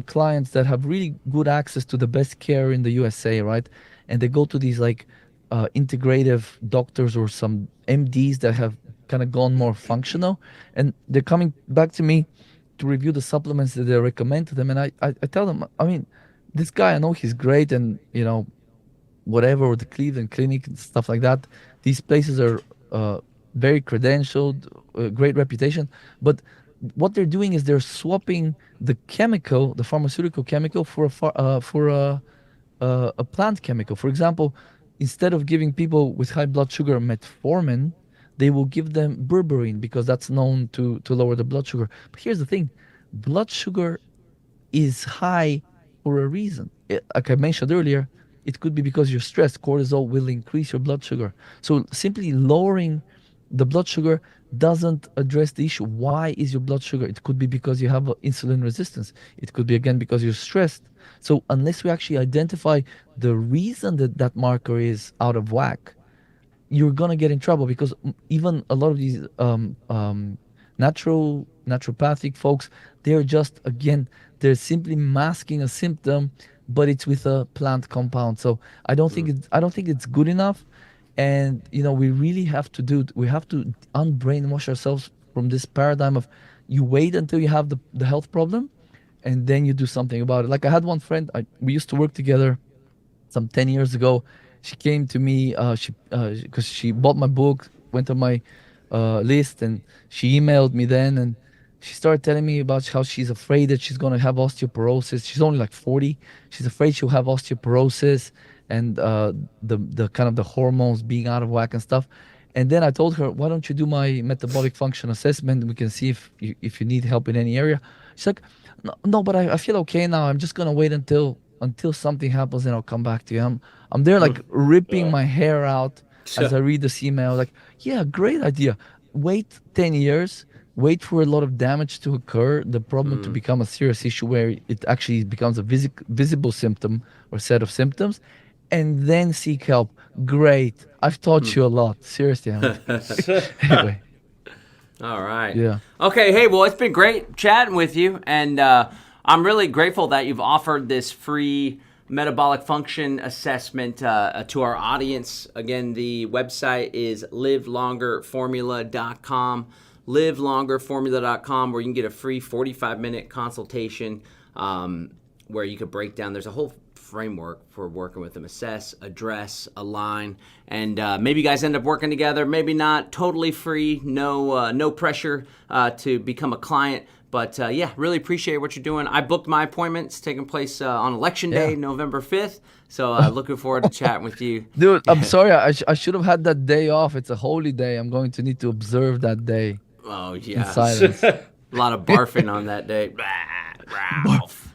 clients that have really good access to the best care in the USA, right? And they go to these like integrative doctors or some MDs that have kind of gone more functional, and they're coming back to me to review the supplements that they recommend to them. And I tell them, I mean, this guy, I know he's great, and whatever, or the Cleveland Clinic and stuff like that. These places are very credentialed, great reputation. But what they're doing is they're swapping the chemical, the pharmaceutical chemical, for a plant chemical. For example, instead of giving people with high blood sugar metformin, they will give them berberine, because that's known to lower the blood sugar. But here's the thing: blood sugar is high for a reason. Like I mentioned earlier, it could be because you're stressed. Cortisol will increase your blood sugar. So simply lowering the blood sugar doesn't address the issue. Why is your blood sugar? It could be because you have insulin resistance. It could be again because you're stressed. So unless we actually identify the reason that that marker is out of whack, you're gonna get in trouble, because even a lot of these naturopathic folks, they're just, again, they're simply masking a symptom, but it's with a plant compound. So I don't think it's good enough. And we really have to we have to unbrainwash ourselves from this paradigm of, you wait until you have the health problem and then you do something about it. Like, I had one friend, we used to work together some 10 years ago. She came to me, because she bought my book, went on my list, and she emailed me then, and she started telling me about how she's afraid that she's going to have osteoporosis. She's only like 40. She's afraid she'll have osteoporosis, and the kind of the hormones being out of whack and stuff. And then I told her, why don't you do my metabolic function assessment? We can see if you need help in any area. She's like, no, but I feel okay now. I'm just gonna wait until something happens, and I'll come back to you. I'm there, like, ripping my hair out as I read this email. Like, yeah, great idea. Wait 10 years. Wait for a lot of damage to occur, the problem to become a serious issue where it actually becomes a visible symptom or set of symptoms, and then seek help. Great. I've taught you a lot. Seriously. Anyway.
All right.
Yeah.
Okay. Hey, well, it's been great chatting with you, and I'm really grateful that you've offered this free metabolic function assessment to our audience. Again, the website is livelongerformula.com. livelongerformula.com, where you can get a free 45-minute consultation where you could break down. There's a whole framework for working with them: assess, address, align, and maybe you guys end up working together, maybe not. Totally free, no pressure to become a client. But yeah, really appreciate what you're doing. I booked my appointments taking place on Election Day, November 5th. So looking forward to chatting with you.
Dude, I'm sorry. I should have had that day off. It's a holy day. I'm going to need to observe that day.
Oh,
In
yeah.
silence.
A lot of barfing on that day. Ralph.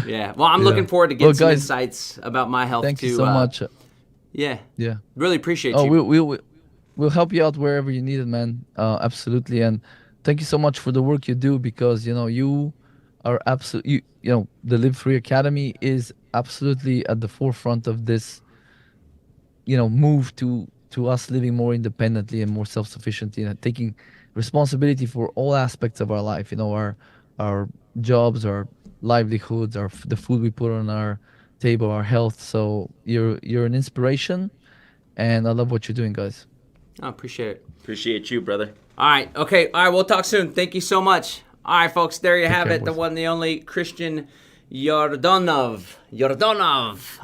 Yeah. Well, I'm looking forward to getting some insights about my health,
Thank
too.
you so much.
Yeah.
Yeah.
Really appreciate
Oh,
you.
we'll help you out wherever you need it, man. Absolutely. And thank you so much for the work you do, because you are absolutely, the Live Free Academy is absolutely at the forefront of this, move to us living more independently and more self-sufficiently, and taking responsibility for all aspects of our life. Our jobs, our livelihoods, the food we put on our table, our health. So you're an inspiration, and I love what you're doing, guys.
I appreciate it.
Appreciate you, brother.
All right. Okay. All right. We'll talk soon. Thank you so much. All right, folks. There you have it.
boys.
The one, the only Christian Yordanov.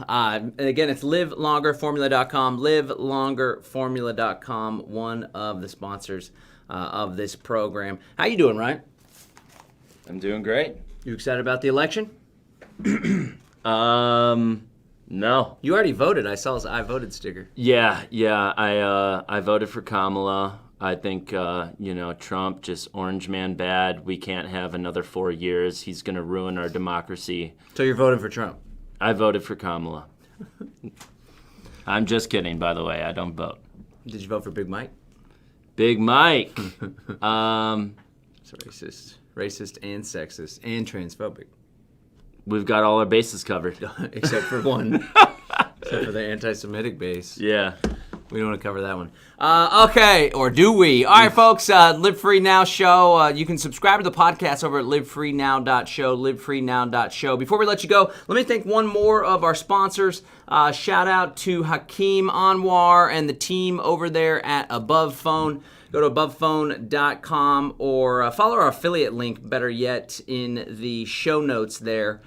And again, it's livelongerformula.com. Livelongerformula.com. One of the sponsors of this program. How you doing, Ryan?
I'm doing great.
You excited about the election?
No.
You already voted. I saw his I voted sticker.
Yeah. I voted for Kamala. I think, Trump, just orange man bad. We can't have another 4 years. He's going to ruin our democracy.
So you're voting for Trump?
I voted for Kamala. I'm just kidding, by the way. I don't vote.
Did you vote for Big Mike?
Big Mike.
It's racist and sexist and transphobic.
We've got all our bases covered.
Except for one. Except for the anti-Semitic base.
Yeah.
We don't want to cover that one. Okay, or do we? All right, folks, Live Free Now show. You can subscribe to the podcast over at livefreenow.show, livefreenow.show. Before we let you go, let me thank one more of our sponsors. Shout out to Hakeem Anwar and the team over there at Above Phone. Go to abovephone.com or follow our affiliate link, better yet, in the show notes there.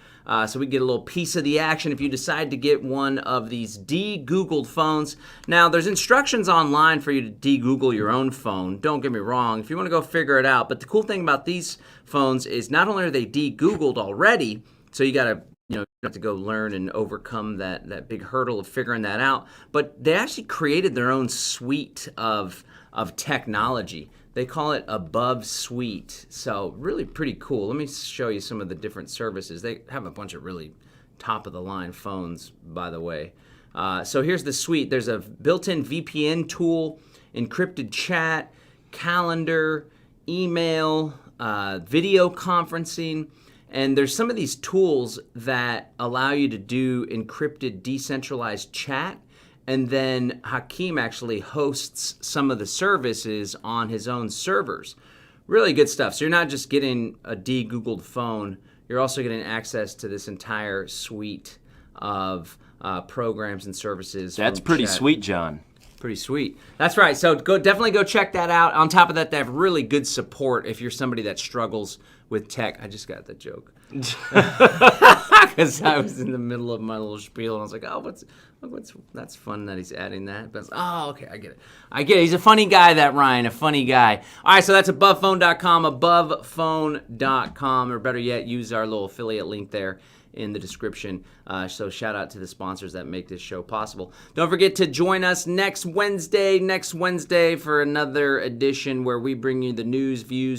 So we get a little piece of the action if you decide to get one of these degoogled phones. Now, there's instructions online for you to degoogle your own phone. Don't get me wrong, if you want to go figure it out. But the cool thing about these phones is not only are they degoogled already, so you got to you have to go learn and overcome that big hurdle of figuring that out, but they actually created their own suite of technology. They call it Above Suite. So really pretty cool. Let me show you some of the different services. They have a bunch of really top of the line phones, by the way. So here's the suite. There's a built-in VPN tool, encrypted chat, calendar, email, video conferencing, and there's some of these tools that allow you to do encrypted decentralized chat, and then Hakeem actually hosts some of the services on his own servers. Really good stuff. So you're not just getting a degoogled phone, you're also getting access to this entire suite of programs and services.
That's pretty sweet, John.
Pretty sweet. That's right. So definitely go check that out. On top of that, they have really good support if you're somebody that struggles with tech. I just got the joke because I was in the middle of my little spiel and I was like, "Oh, what's that's fun that he's adding that." But okay, I get it. He's a funny guy, that Ryan, a funny guy. All right, so that's abovephone.com, abovephone.com, or better yet, use our little affiliate link there in the description. So shout out to the sponsors that make this show possible. Don't forget to join us next Wednesday for another edition where we bring you the news, views,